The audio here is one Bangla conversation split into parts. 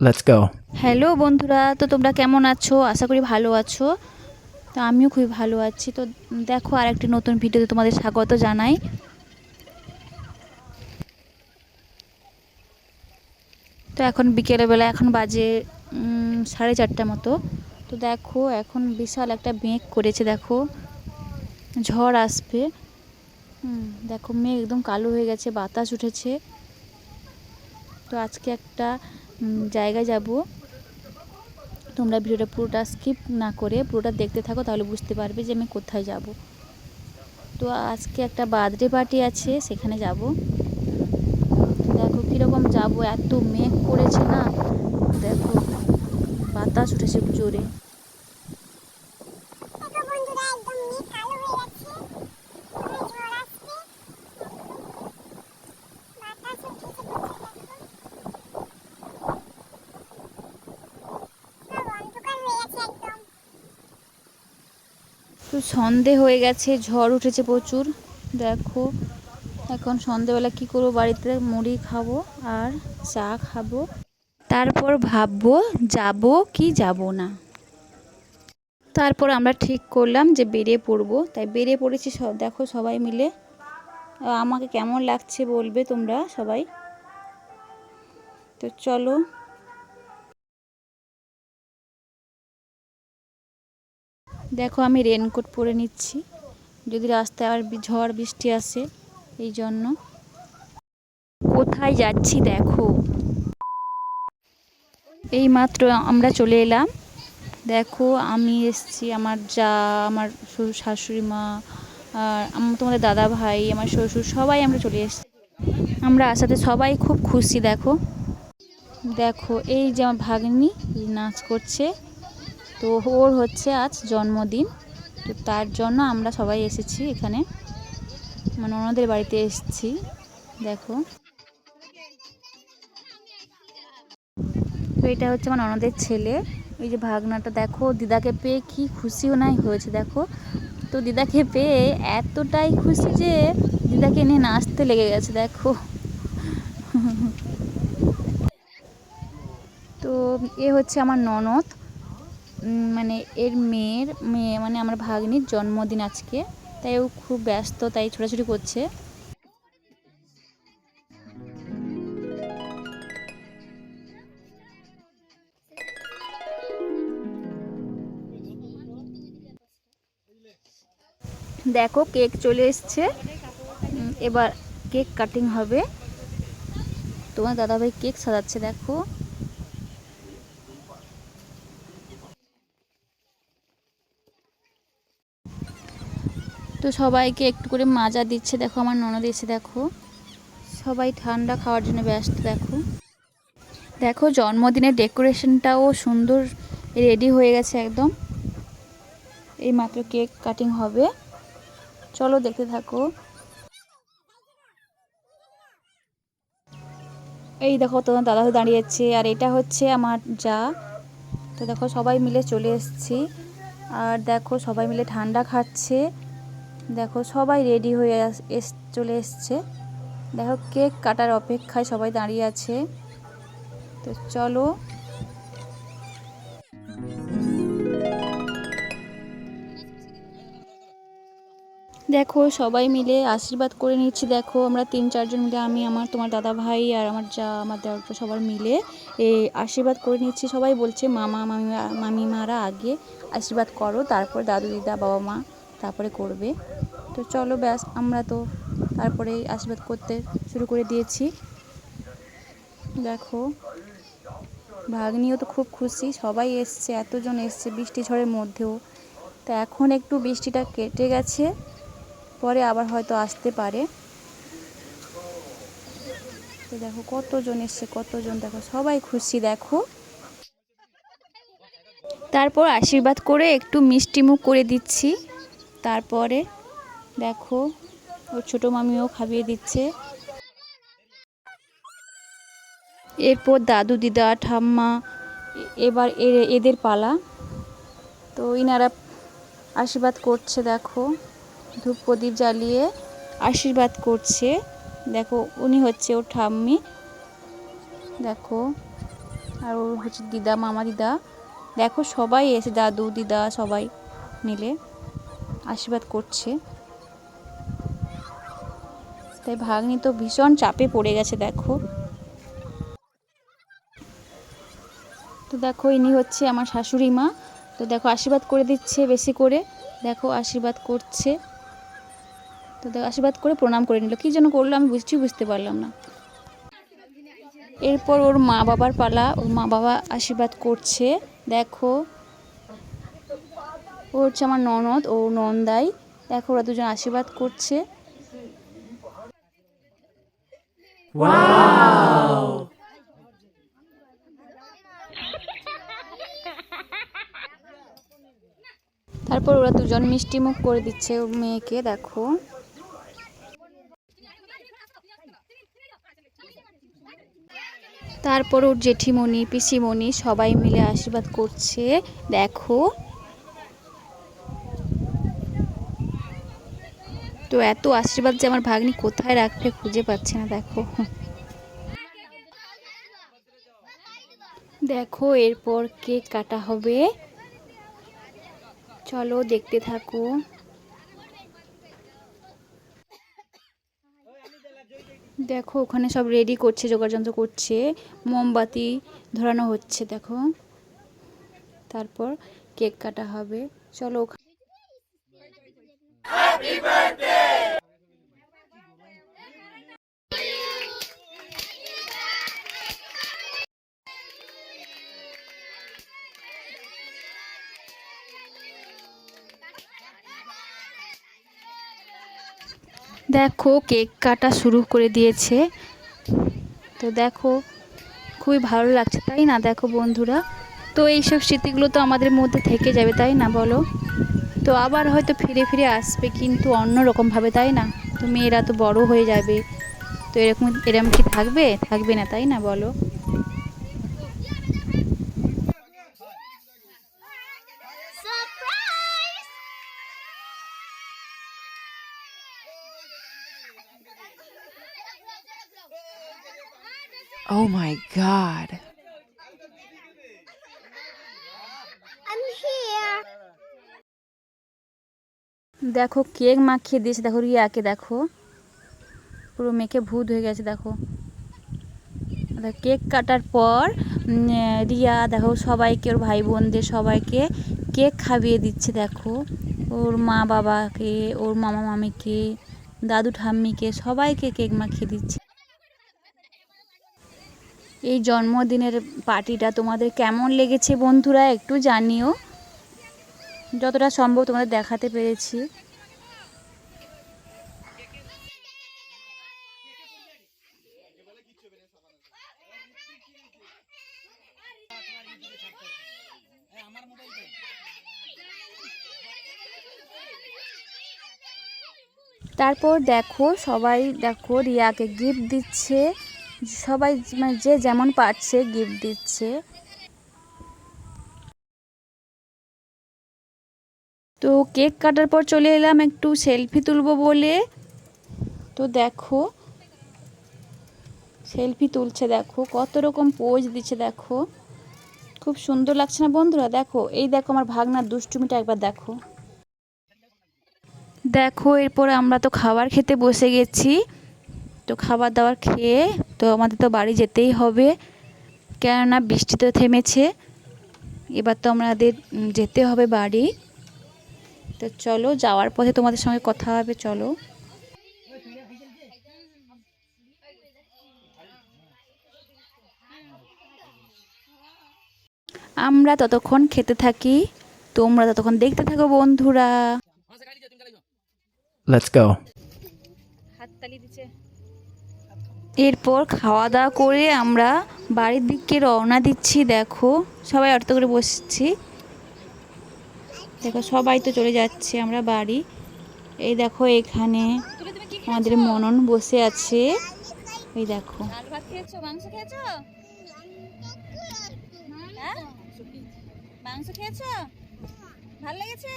Let's go. হ্যালো বন্ধুরা, তো তোমরা কেমন আছো? আশা করি ভালো আছো। তো আমিও খুবই ভালো আছি। তো দেখো, আরেকটি নতুন ভিডিওতে তোমাদের স্বাগত জানাই। তো এখন বিকেলবেলা, এখন বাজে 4:30 মতো। তো দেখো, এখন বিশাল একটা মেঘ করেছে। দেখো, ঝড় আসবে। দেখো, মেঘ একদম কালো হয়ে গেছে, বাতাস উঠেছে। তো আজকে একটা জায়গায় যাব। তোমরা ভিডিওটা পুরোটা স্কিপ না করে পুরোটা দেখতে থাকো, তাহলে বুঝতে পারবে যে আমি কোথায় যাব। তো আজকে একটা বার্থডে পার্টি আছে, সেখানে যাব। দেখো কীরকম যাব, এত মেঘ করেছে না। দেখো, বাতাস উঠেছে জোরে। তো সন্ধে হয়ে গেছে, ঝড় উঠেছে প্রচুর। দেখো, এখন সন্ধেবেলা কি করবো, বাড়িতে মুড়ি খাবো আর চা খাবো। তারপর ভাববো যাব কি যাব না। তারপর আমরা ঠিক করলাম যে বেরিয়ে পড়বো, তাই বেরিয়ে পড়েছি। দেখো সবাই মিলে। আমাকে কেমন লাগছে বলবে তোমরা সবাই। তো চলো। দেখো, আমি রেনকোট পরে নিচ্ছি, যদি রাস্তায় আবার ঝড় বৃষ্টি আসে, এই জন্য। কোথায় যাচ্ছি দেখো, এই মাত্র আমরা চলে এলাম। দেখো, আমি এসছি, আমার যা, আমার শাশুড়ি মা, আর তোমাদের দাদা ভাই, আমার শ্বশুর, সবাই আমরা চলে এসেছি। আমরা আসাতে সবাই খুব খুশি। দেখো দেখো, এই যে আমার ভাগ্নি নাচ করছে। তো ওর হচ্ছে আজ জন্মদিন। তো তার জন্য আমরা সবাই এসেছি এখানে, মানে ওনাদের বাড়িতে এসেছি। দেখো, তো এটা হচ্ছে আমার ননদের ছেলে, ওই যে ভাগনাটা। দেখো, দিদাকে পেয়ে কি খুশিও নাই হয়েছে। দেখো, তো দিদাকে পেয়ে এতটাই খুশি যে দিদাকে নিয়ে নাচতে লেগে গেছে। দেখো, তো এ হচ্ছে আমার ননদ, মানে এর মেয়ে, মানে আমার ভাগ্নির জন্মদিন আজকে, তাই ও খুব ব্যস্ত, তাই ছোটাছুটি করছে। দেখো, কেক চলে এসছে। এবার কেক কাটিং হবে। তোমার দাদাভাই কেক সাজাচ্ছে। দেখো, তো সবাইকে একটু করে মাজা দিচ্ছে। দেখো, আমার ননদ এসে। দেখো, সবাই ঠান্ডা খাওয়ার জন্য ব্যস্ত। দেখো দেখো, জন্মদিনের ডেকোরেশনটাও সুন্দর রেডি হয়ে গেছে একদম। এই মাত্র কেক কাটিং হবে, চলো দেখতে থাকো। এই দেখো, তোমার দাদা দাঁড়িয়েছে, আর এটা হচ্ছে আমার যা। তো দেখো, সবাই মিলে চলে এসেছি। আর দেখো, সবাই মিলে ঠান্ডা খাচ্ছে। দেখো, সবাই রেডি হয়ে চলে এসছে। দেখো, কেক কাটার অপেক্ষায় সবাই দাঁড়িয়ে আছে। তো চলো। দেখো, সবাই মিলে আশীর্বাদ করে নিচ্ছি। দেখো, আমরা 3-4 জন মিলে, আমি, আমার, তোমার দাদা ভাই আর আমার যা, আমার দেওরটা, সবার মিলে এই আশীর্বাদ করে নিচ্ছি। সবাই বলছে মামা মামিমারা আগে আশীর্বাদ করো, তারপর দাদু দিদা বাবা মা তারপরে করবে। তো চলো, ব্যাস, আমরা তো তারপরে আশীর্বাদ করতে শুরু করে দিয়েছি। দেখো, ভাগ্নিও তো খুব খুশি, সবাই এসছে, এতজন এসছে বৃষ্টি ঝড়ের মধ্যেও। তা এখন একটু বৃষ্টিটা কেটে গেছে, পরে আবার হয়তো আসতে পারে। তো দেখো, কতজন এসছে, কতজন। দেখো, সবাই খুশি। দেখো, তারপর আশীর্বাদ করে একটু মিষ্টি মুখ করে দিচ্ছি। তারপরে দেখো, ওর ছোটো মামিও খাইয়ে দিচ্ছে। এরপর দাদু দিদা ঠাম্মা, এবার এদের পালা। তো ইনারা আশীর্বাদ করছে। দেখো, ধূপ প্রদীপ জ্বালিয়ে আশীর্বাদ করছে। দেখো, উনি হচ্ছে ওর ঠাম্মি। দেখো, আর ওর হচ্ছে দিদা, মামা দিদা, দেখো সবাই এসে, দাদু দিদা সবাই মিলে আশীর্বাদ করছে। তাই ভাগ্নি তো ভীষণ চাপে পড়ে গেছে দেখো। তো দেখো ইনি হচ্ছে আমার শাশুড়ি মা। তো দেখো আশীর্বাদ করে দিচ্ছে বেশি করে, দেখো আশীর্বাদ করছে। তো দেখো আশীর্বাদ করে প্রণাম করে নিল, কী জন্য করলো আমি বুঝতে পারলাম না। এরপর ওর মা বাবার পালা, ওর মা বাবা আশীর্বাদ করছে দেখো। ও হচ্ছে আমার ননদ, ও নন্দাই, দেখো ওরা দুজন আশীর্বাদ করছে। তারপর ওরা দুজন মিষ্টি মুখ করে দিচ্ছে ওর মেয়েকে দেখো। তারপর ওর জেঠিমণি পিসিমণি সবাই মিলে আশীর্বাদ করছে দেখো। তো এত আশীর্বাদ যে আমার ভাগ্নি কোথায় রাখবে খুঁজে পাচ্ছে না দেখো। দেখো এরপর কেক কাটা হবে, চলো দেখতে থাকো। দেখো ওখানে সব রেডি করছে, যোগাযন্ত্র করছে, মোমবাতি ধরানো হচ্ছে দেখো। তারপর কেক কাটা হবে, চলো। দেখো কেক কাটা শুরু করে দিয়েছে। তো দেখো খুবই ভালো লাগছে তাই না দেখো বন্ধুরা। তো এইসব স্মৃতিগুলো তো আমাদের মধ্যে থেকে যাবে তাই না বলো। তো আবার হয়তো ফিরে ফিরে আসবে, কিন্তু অন্য রকমভাবে তাই না। তো মেয়েরা তো বড় হয়ে যাবে, তো এরকম কি থাকবে না তাই না বলো। Oh my God. I'm here. দেখো কেক মাখিয়ে দিয়েছে দেখো রিয়াকে, দেখো পুরো মেখে ভূত হয়ে গেছে দেখো। কেক কাটার পর রিয়া দেখো সবাইকে, ওর ভাই বোনদের সবাইকে কেক খাইয়ে দিচ্ছে দেখো। ওর মা বাবাকে, ওর মামা মামিকে, দাদু ঠাম্মিকে সবাইকে কেক মাখিয়ে দিচ্ছে। এই জন্মদিনের পার্টিটা তোমাদের কেমন লেগেছে বন্ধুরা একটু জানিও, যতটা সম্ভব তোমাদের দেখাতে পেরেছি। তারপর দেখো সবাই দেখো রিয়াকে গিফট দিচ্ছে, সবাই মানে যে যেমন পারছে গিফট দিচ্ছে। তো কেক কাটার পর চলে এলাম একটু সেলফি তুলবো বলে। তো দেখো সেলফি তুলছে দেখো, কত রকম পোজ দিচ্ছে দেখো, খুব সুন্দর লাগছে না বন্ধুরা। দেখো এই দেখো আমার ভাগনার দুষ্টুমিটা একবার দেখো। দেখো এরপর আমরা তো খাবার খেতে বসে গেছি। তো খাবার দাবার খেয়ে তো আমাদের তো বাড়ি যেতেই হবে, কেননা বৃষ্টি তো থেমেছে, এবার তো আমাদের যেতে হবে বাড়ি। তো চলো যাওয়ার পথে তোমাদের সঙ্গে কথা হবে, চলো। আমরা ততক্ষণ খেতে থাকি, তোমরা ততক্ষণ দেখতে থাকো বন্ধুরা। Let's go. এরপর খাওয়া দাওয়া করে আমরা বাড়ির দিকে রওনা দিচ্ছি দেখো, সবাই অটো করে বসছি দেখো, সবাই তো চলে যাচ্ছে আমরা বাড়ি। এই দেখো এখানে আমাদের মনন বসে আছে, এই দেখো। ডাল ভাত খেয়েছো, মাংস খেয়েছো? হ্যাঁ মাংস খেয়েছো? ভালো লেগেছে?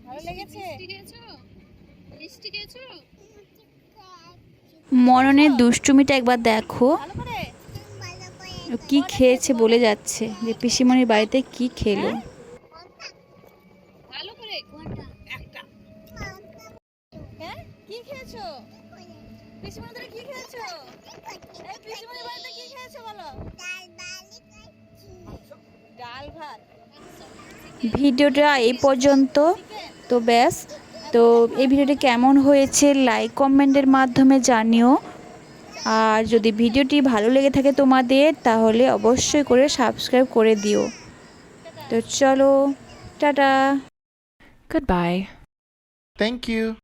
ভালো লেগেছে? মননের দুষ্টুমিটা একবার দেখো। ও কি খেয়েছে বলে যাচ্ছে যে পিসিমণির বাড়িতে কি খেলো। ভালো করে হ্যাঁ কি খেয়েছো পিসিমণি তুমি কি খেয়েছো এই পিসিমণির বাড়িতে কি খেয়েছো বলো ডাল ভাত ভিডিওটা এই পর্যন্ত। তো ব্যাস, তো এই ভিডিওটি কেমন হয়েছে লাইক কমেন্টের মাধ্যমে জানিও। আর যদি ভিডিওটি ভালো লেগে থাকে তোমাদের তাহলে অবশ্যই করে সাবস্ক্রাইব করে দিও। তো চলো, টাটা। Goodbye. Thank you.